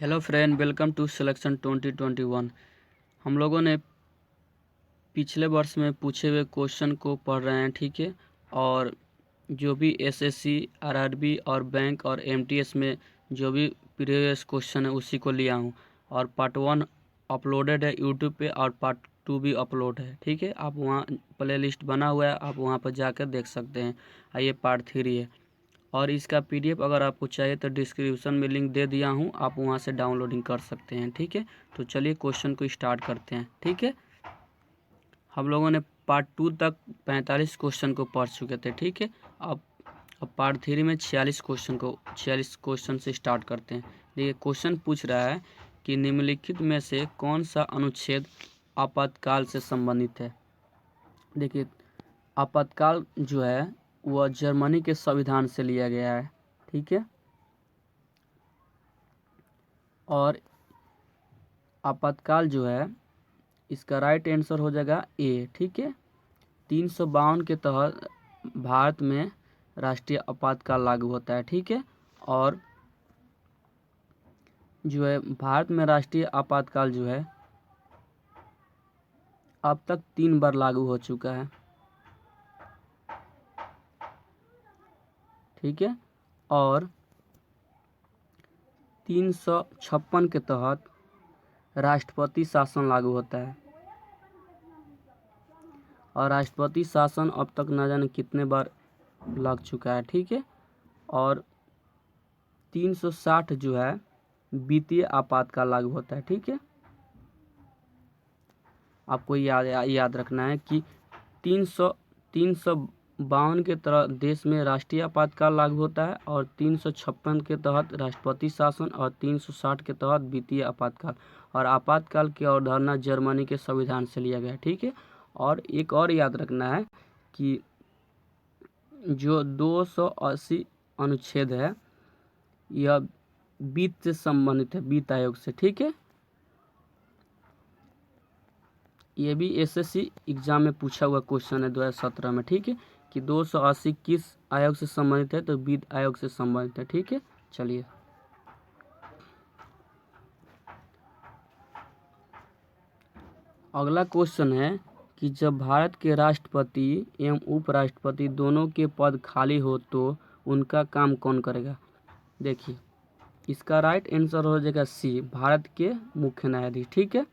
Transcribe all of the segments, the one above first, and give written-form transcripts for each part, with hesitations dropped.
Hello friend, welcome to selection 2021। हम लोगों ने पिछले वर्ष में पूछे हुए क्वेश्चन को पढ़ रहे हैं, ठीक है। और जो भी एसएससी, आरआरबी और बैंक और एमटीएस में जो भी प्रीवियस क्वेश्चन है उसी को लिया हूँ। और पार्ट 1 अपलोडेड है यूट्यूब पे और पार्ट 2 भी अपलोड है, ठीक है। आप वहाँ प्ले लिस्ट बना हुआ है, आप वहाँ पर जाकर देख सकते हैं। ये पार्ट 3 है और इसका पीडीएफ अगर आपको चाहिए तो डिस्क्रिप्शन में लिंक दे दिया हूँ, आप वहाँ से डाउनलोडिंग कर सकते हैं, ठीक है। तो चलिए क्वेश्चन को स्टार्ट करते हैं, ठीक है। हम लोगों ने पार्ट 2 तक 45 क्वेश्चन को पढ़ चुके थे, ठीक है। अब पार्ट 3 में 46 क्वेश्चन से स्टार्ट करते हैं। देखिए क्वेश्चन पूछ रहा है कि निम्नलिखित में से कौन सा अनुच्छेद आपातकाल से संबंधित है। देखिए आपातकाल जो है वह जर्मनी के संविधान से लिया गया है, ठीक है। और आपातकाल जो है इसका राइट आंसर हो जाएगा ए, ठीक है। 352 के तहत भारत में राष्ट्रीय आपातकाल लागू होता है, ठीक है। और जो है भारत में राष्ट्रीय आपातकाल जो है अब तक 3 बार लागू हो चुका है, ठीक है। और 356 के तहत राष्ट्रपति शासन लागू होता है। और राष्ट्रपति शासन अब तक न जाने कितने बार लग चुका है, ठीक है। और 360 जो है वित्तीय आपातकाल लागू होता है, ठीक है। आपको याद रखना है कि 352 के तरह देश में राष्ट्रीय आपातकाल लागू होता है और 356 के तहत राष्ट्रपति शासन और 360 के तहत वित्तीय आपातकाल। और आपातकाल की अवधारणा जर्मनी के संविधान से लिया गया है, ठीक है। और एक और याद रखना है कि जो 280 अनुच्छेद है यह वित्त से संबंधित है, वित्त आयोग से, ठीक है। ये भी एसएससी एग्जाम में पूछा हुआ क्वेश्चन है 2017 में, ठीक है। कि 280 किस आयोग से संबंधित है, तो वित्त आयोग से संबंधित है, ठीक है। चलिए अगला क्वेश्चन है कि जब भारत के राष्ट्रपति एवं उपराष्ट्रपति दोनों के पद खाली हो तो उनका काम कौन करेगा। देखिए इसका राइट आंसर हो जाएगा सी, भारत के मुख्य न्यायाधीश, ठीक है।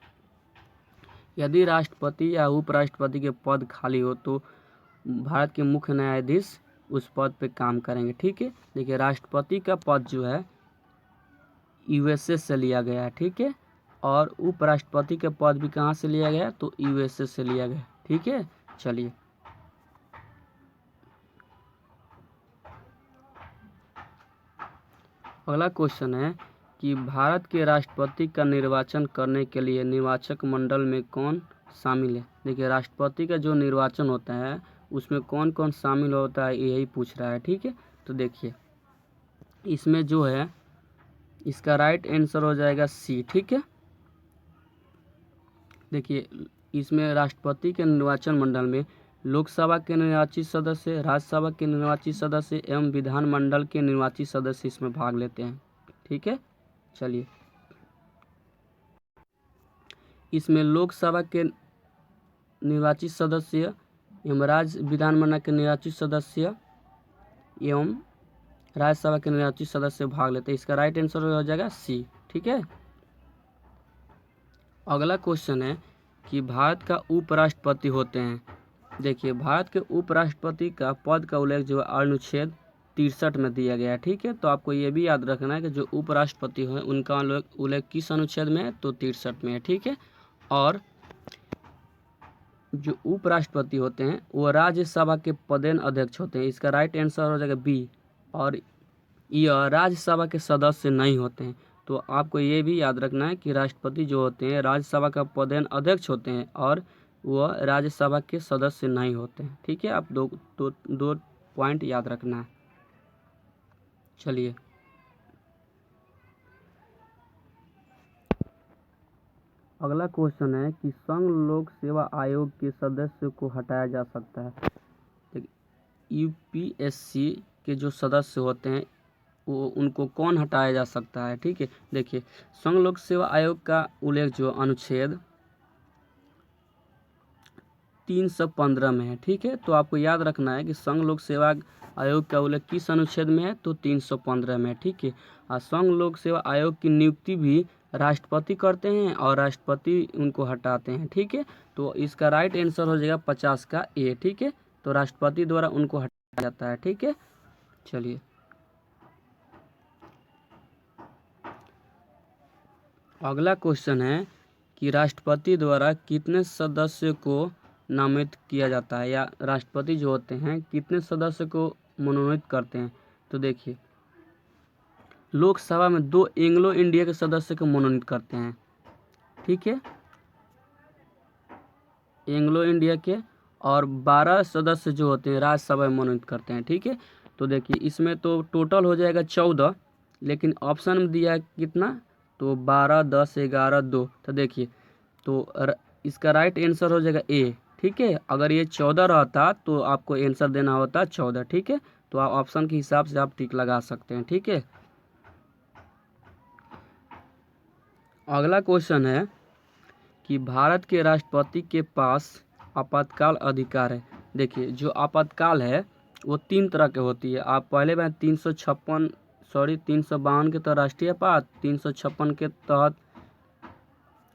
यदि राष्ट्रपति या उपराष्ट्रपति के पद खाली हो तो भारत के मुख्य न्यायाधीश उस पद पे काम करेंगे, ठीक है। देखिए राष्ट्रपति का पद जो है यूएसए से लिया गया है, ठीक है। और उपराष्ट्रपति के पद भी कहाँ से लिया गया, तो यूएसए से लिया गया, ठीक है। चलिए अगला क्वेश्चन है कि भारत के राष्ट्रपति का निर्वाचन करने के लिए निर्वाचक मंडल में कौन शामिल है। देखिए राष्ट्रपति का जो निर्वाचन होता है उसमें कौन कौन शामिल होता है यही पूछ रहा है, ठीक है। तो देखिए इसमें जो है इसका राइट आंसर हो जाएगा सी, ठीक है। देखिए इसमें राष्ट्रपति के निर्वाचन मंडल में लोकसभा के निर्वाचित सदस्य, राज्यसभा के निर्वाचित सदस्य एवं विधानमंडल के निर्वाचित सदस्य इसमें भाग लेते हैं, ठीक है। चलिए इसमें लोकसभा के निर्वाचित सदस्य एवं राज्य विधानमंडल के निर्वाचित सदस्य एवं राज्यसभा के निर्वाचित सदस्य भाग लेते हैं। इसका राइट आंसर हो जाएगा सी, ठीक है। अगला क्वेश्चन है कि भारत का उपराष्ट्रपति होते हैं। देखिए भारत के उपराष्ट्रपति का पद का उल्लेख जो है अनुच्छेद 63 में दिया गया है, ठीक है। तो आपको ये भी याद रखना है कि जो उपराष्ट्रपति हैं उनका उल्लेख किस अनुच्छेद में है, तो 63 में है, ठीक है। और जो उपराष्ट्रपति होते हैं वो राज्यसभा के पदेन अध्यक्ष होते हैं। इसका राइट आंसर हो जाएगा बी। और यह राज्यसभा के सदस्य नहीं होते हैं। तो आपको ये भी याद रखना है कि राष्ट्रपति जो होते हैं राज्यसभा का पदेन अध्यक्ष होते हैं और वह राज्यसभा के सदस्य नहीं होते हैं, ठीक है। आप दो पॉइंट याद रखना है। चलिए अगला क्वेश्चन है कि संघ लोक सेवा आयोग के सदस्य को हटाया जा सकता है। यूपीएससी के जो सदस्य होते हैं वो उनको कौन हटाया जा सकता है। ठीक है, देखिए संघ लोक सेवा आयोग का उल्लेख जो अनुच्छेद 315 में है। ठीक है, तो आपको याद रखना है कि संघ लोक सेवा आयोग का उल्लेख किस अनुच्छेद में है, तो 315 में है। ठीक है, और संघ लोक सेवा आयोग की नियुक्ति भी राष्ट्रपति करते हैं और राष्ट्रपति उनको हटाते हैं। ठीक है, तो इसका राइट आंसर हो जाएगा 50 का ए। ठीक है, तो राष्ट्रपति द्वारा उनको हटाया जाता है। ठीक है, चलिए अगला क्वेश्चन है कि राष्ट्रपति द्वारा कितने सदस्य को नामित किया जाता है, या राष्ट्रपति जो होते हैं कितने सदस्य को मनोनीत करते हैं। तो देखिए लोकसभा में 2 एंग्लो इंडिया के सदस्य को मनोनीत करते हैं। ठीक है, एंग्लो इंडिया के, और 12 सदस्य जो होते हैं राज्यसभा में मनोनीत करते हैं। ठीक है, तो देखिए इसमें तो टोटल हो जाएगा 14, लेकिन ऑप्शन में दिया है कितना, तो 12, 10, 11, 2। तो देखिए तो इसका राइट आंसर हो जाएगा ए। ठीक है, अगर ये 14 रहता तो आपको आंसर देना होता 14। ठीक है, तो आप ऑप्शन के हिसाब से आप टिक लगा सकते हैं। ठीक है, अगला क्वेश्चन है कि भारत के राष्ट्रपति के पास आपातकाल अधिकार है। देखिए जो आपातकाल है वो 3 तरह के होती है। आप पहले बार 352 के तहत राष्ट्रीय आपात, 356 के तहत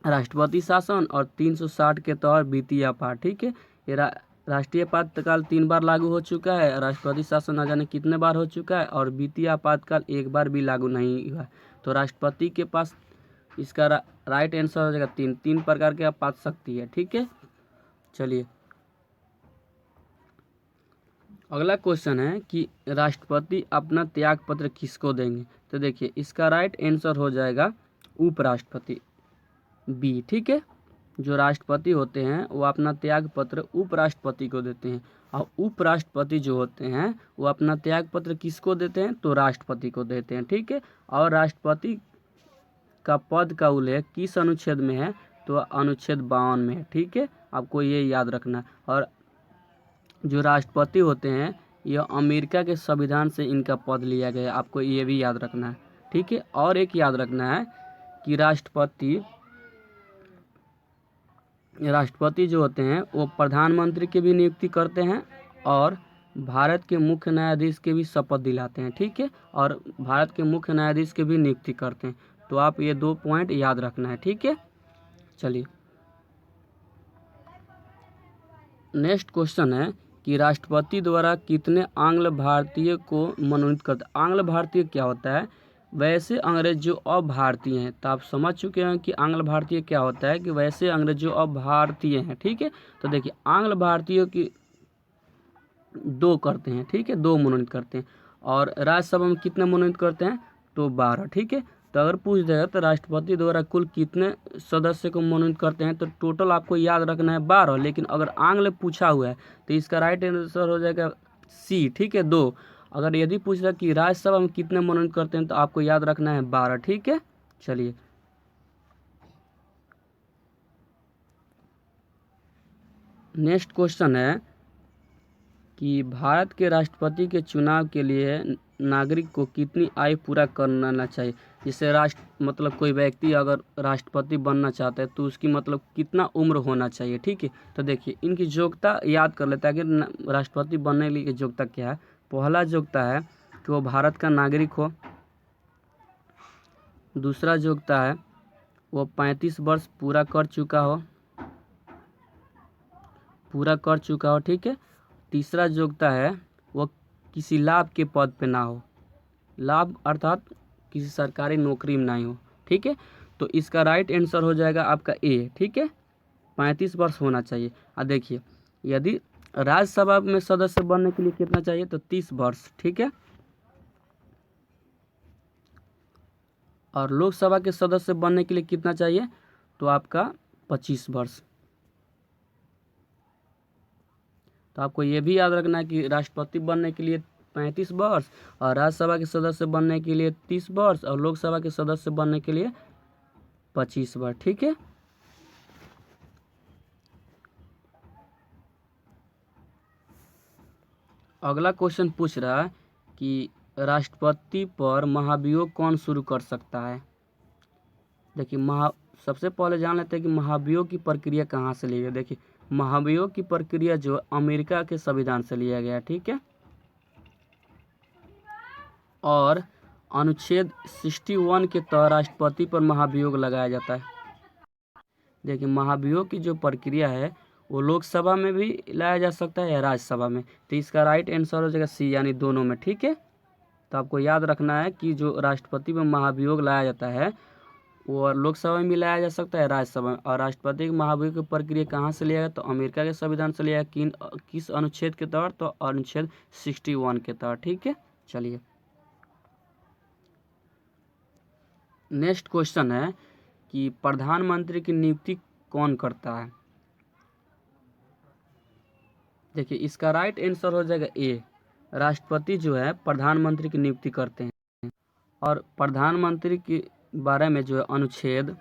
राष्ट्रपति शासन और 360 के तहत वित्तीय आपात। ठीक है, ये राष्ट्रीय आपातकाल 3 बार लागू हो चुका है, राष्ट्रपति शासन न जाने कितने बार हो चुका है, और वित्तीय आपातकाल 1 बार भी लागू नहीं हुआ है। तो राष्ट्रपति के पास इसका राइट आंसर हो जाएगा 3 प्रकार के आपात शक्ति है। ठीक है, चलिए अगला क्वेश्चन है कि राष्ट्रपति अपना त्याग पत्र किसको देंगे। तो देखिए इसका राइट आंसर हो जाएगा उपराष्ट्रपति, बी। ठीक है, जो राष्ट्रपति होते हैं वो अपना त्याग पत्र उपराष्ट्रपति को देते हैं, और उपराष्ट्रपति जो होते हैं वो अपना त्याग पत्र किसको देते हैं, तो राष्ट्रपति को देते हैं। ठीक है, और राष्ट्रपति का पद का उल्लेख किस अनुच्छेद में है, तो अनुच्छेद 52 में है। ठीक है, आपको ये याद रखना है। और जो राष्ट्रपति होते हैं यह अमेरिका के संविधान से इनका पद लिया गया है, आपको ये भी याद रखना है। ठीक है, और एक याद रखना है कि राष्ट्रपति जो होते हैं वो प्रधानमंत्री की भी नियुक्ति करते हैं और भारत के मुख्य न्यायाधीश के भी शपथ दिलाते हैं। ठीक है, और भारत के मुख्य न्यायाधीश की भी नियुक्ति करते हैं। तो आप ये 2 पॉइंट याद रखना है। ठीक है, चलिए नेक्स्ट क्वेश्चन है कि राष्ट्रपति द्वारा कितने आंग्ल भारतीय को मनोनीत करते हैं। आंग्ल भारतीय क्या होता है, वैसे अंग्रेज जो अभारतीय हैं। तो आप समझ चुके हैं कि आंग्ल भारतीय क्या होता है, कि वैसे अंग्रेज जो अभारतीय हैं। ठीक है, तो देखिए आंग्ल भारतीयों की 2 करते हैं। ठीक है, 2 मनोनीत करते हैं, और राज्यसभा में कितने मनोनीत करते हैं, तो 12। ठीक है, तो अगर पूछ देगा तो राष्ट्रपति द्वारा कुल कितने सदस्य को मनोनीत करते हैं, तो टोटल आपको याद रखना है 12। लेकिन अगर आंग्ल पूछा हुआ है तो इसका राइट आंसर हो जाएगा सी। ठीक है, 2। अगर यदि पूछ रहा कि राज्यसभा में कितने मनोनीत करते हैं, तो आपको याद रखना है 12। ठीक है, चलिए नेक्स्ट क्वेश्चन है कि भारत के राष्ट्रपति के चुनाव के लिए नागरिक को कितनी आयु पूरा करना चाहिए। जिससे मतलब कोई व्यक्ति अगर राष्ट्रपति बनना चाहता है तो उसकी मतलब कितना उम्र होना चाहिए। ठीक है, तो देखिए इनकी योग्यता याद कर लेता है कि राष्ट्रपति बनने के लिए योग्यता क्या है। पहला योग्यता है कि वो भारत का नागरिक हो। दूसरा योग्यता है वो 35 वर्ष पूरा कर चुका हो। ठीक है, तीसरा योग्यता है वो किसी लाभ के पद पे ना हो, लाभ अर्थात किसी सरकारी नौकरी में नहीं हो। ठीक है, तो इसका राइट आंसर हो जाएगा आपका ए। ठीक है, 35 वर्ष होना चाहिए। और देखिए यदि राज्यसभा में सदस्य बनने के लिए कितना चाहिए, तो 30 वर्ष। ठीक है, और लोकसभा के सदस्य बनने के लिए कितना चाहिए, तो आपका 25 वर्ष। तो आपको ये भी याद रखना है कि राष्ट्रपति बनने के लिए 35 वर्ष, और राज्यसभा के सदस्य बनने के लिए 30 वर्ष, और लोकसभा के सदस्य बनने के लिए 25 वर्ष। ठीक है, अगला क्वेश्चन पूछ रहा है कि राष्ट्रपति पर महाभियोग कौन शुरू कर सकता है? देखिए सबसे पहले जान लेते हैं कि महाभियोग की प्रक्रिया कहाँ से ली गई। देखिए महाभियोग की प्रक्रिया जो अमेरिका के संविधान से लिया गया, ठीक है। और अनुच्छेद 61 के तहत राष्ट्रपति पर महाभियोग लगाया जाता है। देखिए महाभियोग की जो प्रक्रिया है वो लोकसभा में भी लाया जा सकता है या राज्यसभा में। तो इसका राइट आंसर हो जाएगा सी, यानी दोनों में, ठीक है। तो आपको याद रखना है कि जो राष्ट्रपति पर महाभियोग लाया जाता है वो लोकसभा में भी लाया जा सकता है, राज्यसभा में। और राष्ट्रपति की महाभियोग की प्रक्रिया कहाँ से लिया गया? तो अमेरिका के संविधान से लिया गया। किस अनुच्छेद के तहत? तो अनुच्छेद 61 के तहत, ठीक है। चलिए नेक्स्ट क्वेश्चन है कि प्रधानमंत्री की नियुक्ति कौन करता है? देखिए इसका राइट आंसर हो जाएगा ए, राष्ट्रपति जो है प्रधानमंत्री की नियुक्ति करते हैं। और प्रधानमंत्री के बारे में जो है अनुच्छेद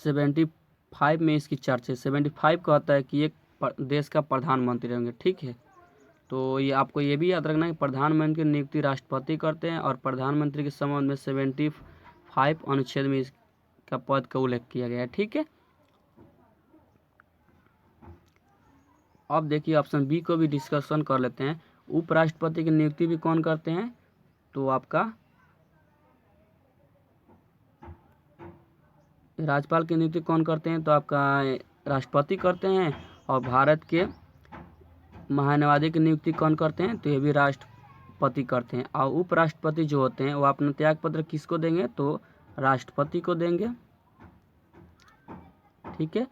75 में इसकी चर्चा है। 75 कहता है कि एक देश का प्रधानमंत्री होंगे, ठीक है। तो ये आपको ये भी याद रखना है कि प्रधानमंत्री की नियुक्ति राष्ट्रपति करते हैं और प्रधानमंत्री के संबंध में 75 अनुच्छेद में इसका पद का उल्लेख किया गया है, ठीक है। अब देखिए ऑप्शन बी को भी डिस्कशन कर लेते हैं। उपराष्ट्रपति की नियुक्ति भी कौन करते हैं? तो आपका राज्यपाल की नियुक्ति कौन करते हैं? तो आपका राष्ट्रपति करते हैं। और भारत के महान्यायवादी की नियुक्ति कौन करते हैं? तो ये भी राष्ट्रपति करते हैं। और उपराष्ट्रपति जो होते हैं वो अपना त्यागपत्र किसको देंगे? तो राष्ट्रपति को देंगे, ठीक है।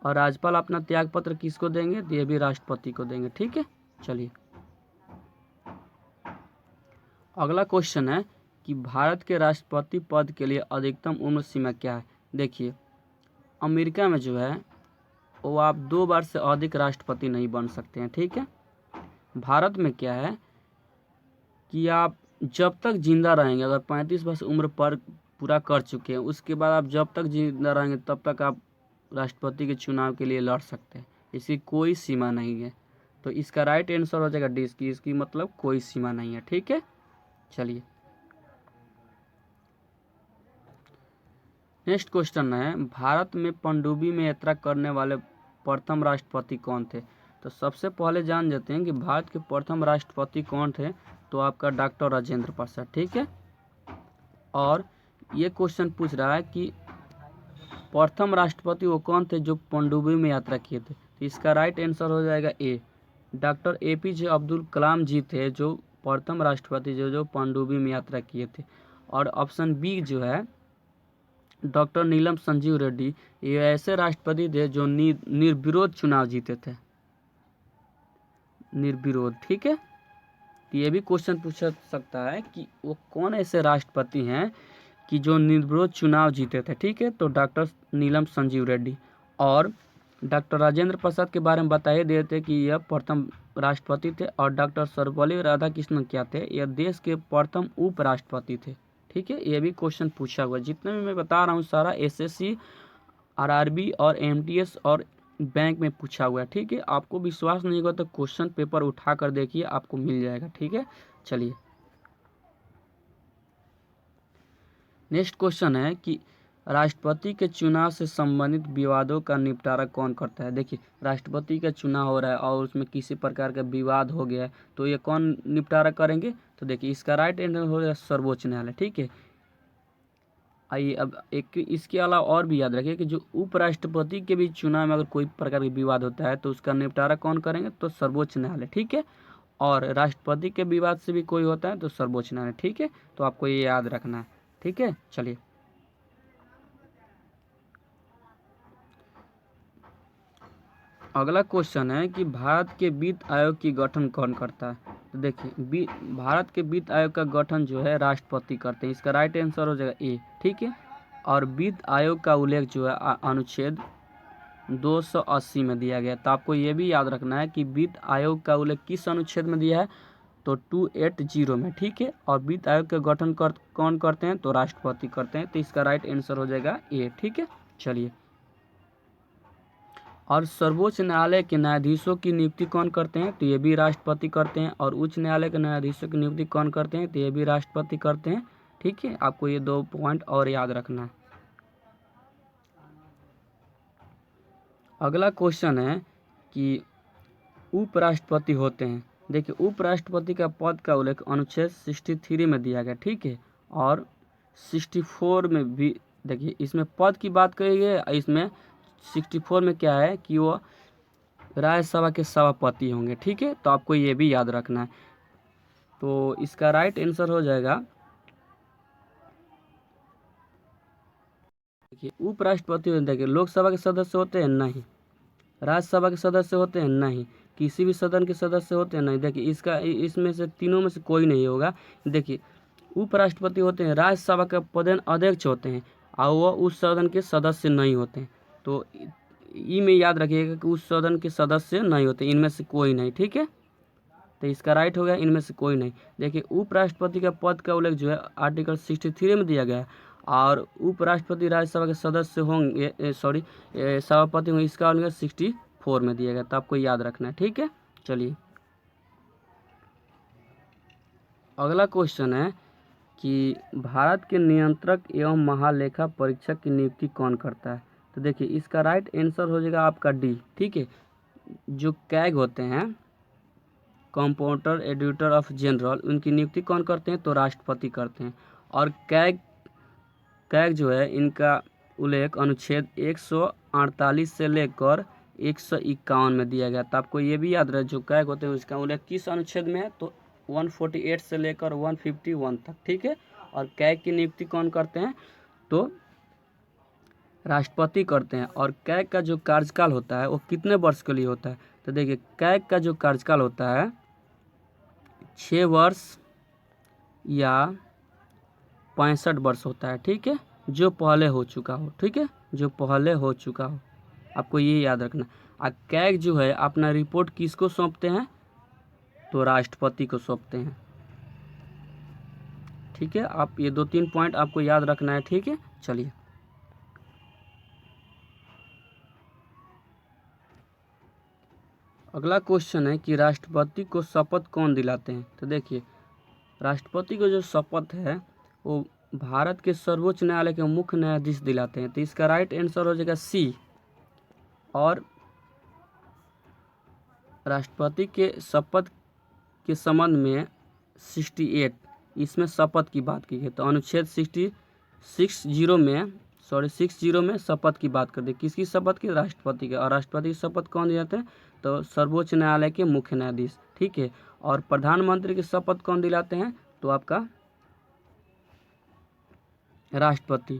और राज्यपाल अपना त्यागपत्र किसको देंगे? तो ये भी राष्ट्रपति को देंगे, ठीक है। चलिए अगला क्वेश्चन है कि भारत के राष्ट्रपति पद के लिए अधिकतम उम्र सीमा क्या है? देखिए अमेरिका में जो है वो आप 2 बार से अधिक राष्ट्रपति नहीं बन सकते हैं, ठीक है। भारत में क्या है कि आप जब तक जिंदा रहेंगे, अगर 35 वर्ष उम्र पर पूरा कर चुके हैं, उसके बाद आप जब तक जिंदा रहेंगे तब तक आप राष्ट्रपति के चुनाव के लिए लड़ सकते हैं। इसकी कोई सीमा नहीं है। तो इसका राइट आंसर हो जाएगा डी, इसकी मतलब कोई सीमा नहीं है, ठीक है। चलिए नेक्स्ट क्वेश्चन है, भारत में पनडुब्बी में यात्रा करने वाले प्रथम राष्ट्रपति कौन थे? तो सबसे पहले जान लेते हैं कि भारत के प्रथम राष्ट्रपति कौन थे। तो आपका डॉक्टर राजेंद्र प्रसाद, ठीक है। और ये क्वेश्चन पूछ रहा है कि प्रथम राष्ट्रपति वो कौन थे जो पनडुब्बी में यात्रा किए थे? तो इसका राइट आंसर हो जाएगा ए, डॉक्टर APJ अब्दुल कलाम जी थे जो प्रथम राष्ट्रपति जो पनडुब्बी में यात्रा किए थे। और ऑप्शन बी जो है डॉक्टर नीलम संजीव रेड्डी, ये ऐसे राष्ट्रपति थे जो निर्विरोध चुनाव जीते थे, निर्विरोध, ठीक है। तो ये भी क्वेश्चन पूछ सकता है कि वो कौन ऐसे राष्ट्रपति हैं कि जो निर्विरोध चुनाव जीते थे, ठीक है। तो डॉक्टर नीलम संजीव रेड्डी। और डॉक्टर राजेंद्र प्रसाद के बारे में बताइए देते कि यह प्रथम राष्ट्रपति थे। और डॉक्टर सर्वपल्ली राधाकृष्णन क्या थे? यह देश के प्रथम उपराष्ट्रपति थे, ठीक है। ये भी क्वेश्चन पूछा हुआ है। जितने भी मैं बता रहा हूँ सारा SSC, RRB और MTS और बैंक में पूछा हुआ है, ठीक है। आपको विश्वास नहीं होगा तो क्वेश्चन पेपर उठा कर देखिए, आपको मिल जाएगा, ठीक है। चलिए नेक्स्ट क्वेश्चन है कि राष्ट्रपति के चुनाव से संबंधित विवादों का निपटारा कौन करता है? देखिए राष्ट्रपति का चुनाव हो रहा है और उसमें किसी प्रकार का विवाद हो गया है तो ये कौन निपटारा करेंगे? तो देखिए इसका राइट आंसर हो जाएगा सर्वोच्च न्यायालय, ठीक है। आइए अब एक इसके अलावा और भी याद रखिए कि जो उपराष्ट्रपति के भी चुनाव में अगर कोई प्रकार का विवाद होता है तो उसका निपटारा कौन करेंगे? तो सर्वोच्च न्यायालय, ठीक है। और राष्ट्रपति के विवाद से भी कोई होता है तो सर्वोच्च न्यायालय, ठीक है। तो आपको ये याद रखना है, ठीक है। चलिए अगला क्वेश्चन है कि भारत के वित्त आयोग की गठन कौन करता है? तो देखिए भारत के वित्त आयोग का गठन जो है राष्ट्रपति करते हैं। इसका राइट आंसर हो जाएगा ए, ठीक है। और वित्त आयोग का उल्लेख जो है अनुच्छेद 280 में दिया गया। तो आपको ये भी याद रखना है कि वित्त आयोग का उल्लेख किस अनुच्छेद में दिया है? तो 280 में, ठीक है। और वित्त आयोग का गठन कौन करते हैं? तो राष्ट्रपति करते हैं। तो इसका राइट आंसर हो जाएगा ए, ठीक है। चलिए और सर्वोच्च न्यायालय के न्यायाधीशों की नियुक्ति कौन करते हैं? तो ये भी राष्ट्रपति करते हैं। और उच्च न्यायालय के न्यायाधीशों की नियुक्ति कौन करते हैं? तो ये भी राष्ट्रपति करते हैं। ठीक है, आपको ये 2 पॉइंट और याद रखना है। अगला क्वेश्चन है कि उपराष्ट्रपति होते हैं। देखिए, उपराष्ट्रपति का पद का उल्लेख अनुच्छेद 63 में दिया गया। ठीक है, और 64 में भी देखिए, इसमें पद की बात करी है, इसमें 64 में क्या है कि वो राज्यसभा के सभापति होंगे। ठीक है, तो आपको ये भी याद रखना है। तो इसका राइट आंसर हो जाएगा, देखिए उपराष्ट्रपति। देखिए, लोकसभा के सदस्य होते हैं? नहीं। राज्यसभा के सदस्य होते हैं? नहीं। किसी भी सदन के सदस्य होते हैं? नहीं। देखिए, इसमें से तीनों में से कोई नहीं होगा। देखिए, उपराष्ट्रपति होते हैं, राज्यसभा के प्रधान अध्यक्ष होते हैं, और वो उस सदन के सदस्य नहीं होते हैं। तो में याद रखिएगा कि उस सदन के सदस्य नहीं होते, इनमें से कोई नहीं। ठीक है, तो इसका राइट हो गया इनमें से कोई नहीं। देखिए, उपराष्ट्रपति का पद का उल्लेख जो है आर्टिकल 63 में दिया गया है, और उपराष्ट्रपति राज्यसभा के सदस्य होंगे, सभापति होंगे, इसका उल्लेख 64 में दिया गया। तो आपको याद रखना है। ठीक है, चलिए अगला क्वेश्चन है कि भारत के नियंत्रक एवं महालेखा परीक्षक की नियुक्ति कौन करता है? तो देखिए, इसका राइट आंसर हो जाएगा आपका डी। ठीक है, जो कैग होते हैं, कंपाउंडर एडिटर ऑफ जनरल, उनकी नियुक्ति कौन करते हैं? तो राष्ट्रपति करते हैं। और कैग जो है, इनका उल्लेख अनुच्छेद 148 से लेकर 151 में दिया गया। तो आपको ये भी याद रहे, जो कैग होते हैं उसका उल्लेख किस अनुच्छेद में है? तो 148 से लेकर 151 तक। ठीक है, और कैग की नियुक्ति कौन करते हैं? तो राष्ट्रपति करते हैं। और कैग का जो कार्यकाल होता है वो कितने वर्ष के लिए होता है? तो देखिए, कैग का जो कार्यकाल होता है 6 वर्ष या 65 वर्ष होता है। ठीक है, जो पहले हो चुका हो। ठीक है, जो पहले हो चुका हो, आपको ये याद रखना। कैग जो है अपना रिपोर्ट किसको सौंपते हैं? तो राष्ट्रपति को सौंपते हैं। ठीक है, आप ये 2-3 पॉइंट आपको याद रखना है। ठीक है, चलिए अगला क्वेश्चन है कि राष्ट्रपति को शपथ कौन दिलाते हैं? तो देखिए, राष्ट्रपति को जो शपथ है वो भारत के सर्वोच्च न्यायालय के मुख्य न्यायाधीश दिलाते हैं। तो इसका राइट आंसर हो जाएगा सी। और राष्ट्रपति के शपथ के संबंध में 68 इसमें शपथ की बात की है। तो अनुच्छेद 60 में शपथ की बात कर दी। किसकी शपथ की? राष्ट्रपति के। और राष्ट्रपति की शपथ कौन दिलाते हैं? तो सर्वोच्च न्यायालय के मुख्य न्यायाधीश। ठीक है, और प्रधानमंत्री की शपथ कौन दिलाते हैं? तो आपका राष्ट्रपति।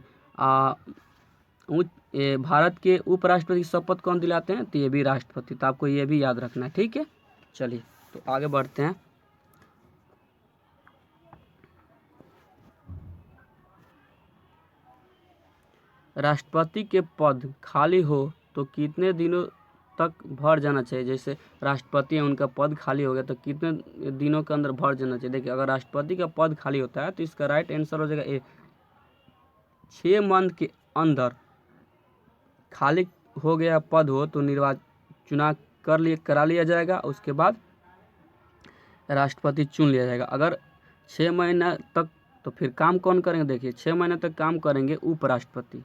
भारत के उपराष्ट्रपति की शपथ कौन दिलाते हैं? तो ये भी राष्ट्रपति। तो आपको ये भी याद रखना है। ठीक है, चलिए तो आगे बढ़ते हैं। राष्ट्रपति के पद खाली हो तो कितने दिनों तक भर जाना चाहिए? जैसे राष्ट्रपति है, उनका पद खाली हो गया तो कितने दिनों के अंदर भर जाना चाहिए? देखिए, अगर राष्ट्रपति का पद खाली होता है तो इसका राइट आंसर हो जाएगा ए, 6 मंथ के अंदर खाली हो गया पद हो तो चुनाव करा लिया जाएगा। उसके बाद राष्ट्रपति चुन लिया जाएगा। अगर 6 महीना तक तो फिर काम कौन करेंगे? देखिए, 6 महीने तक काम करेंगे उपराष्ट्रपति।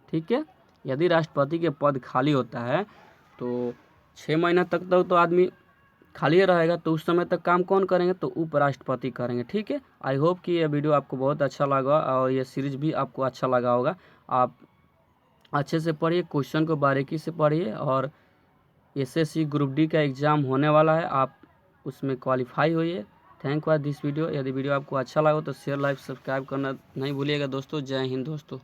ठीक है, यदि राष्ट्रपति के पद खाली होता है तो 6 महीना तक तो आदमी खाली रहेगा, तो उस समय तक काम कौन करेंगे? तो उपराष्ट्रपति करेंगे। ठीक है, आई होप कि ये वीडियो आपको बहुत अच्छा लगा और ये सीरीज भी आपको अच्छा लगा होगा। आप अच्छे से पढ़िए, क्वेश्चन को बारीकी से पढ़िए, और एसएससी ग्रुप डी का एग्ज़ाम होने वाला है, आप उसमें क्वालिफाई होइए। Thank for this video. यदि वीडियो आपको अच्छा लगा तो शेयर, लाइक, सब्सक्राइब करना नहीं भूलिएगा दोस्तों। जय हिंद दोस्तों।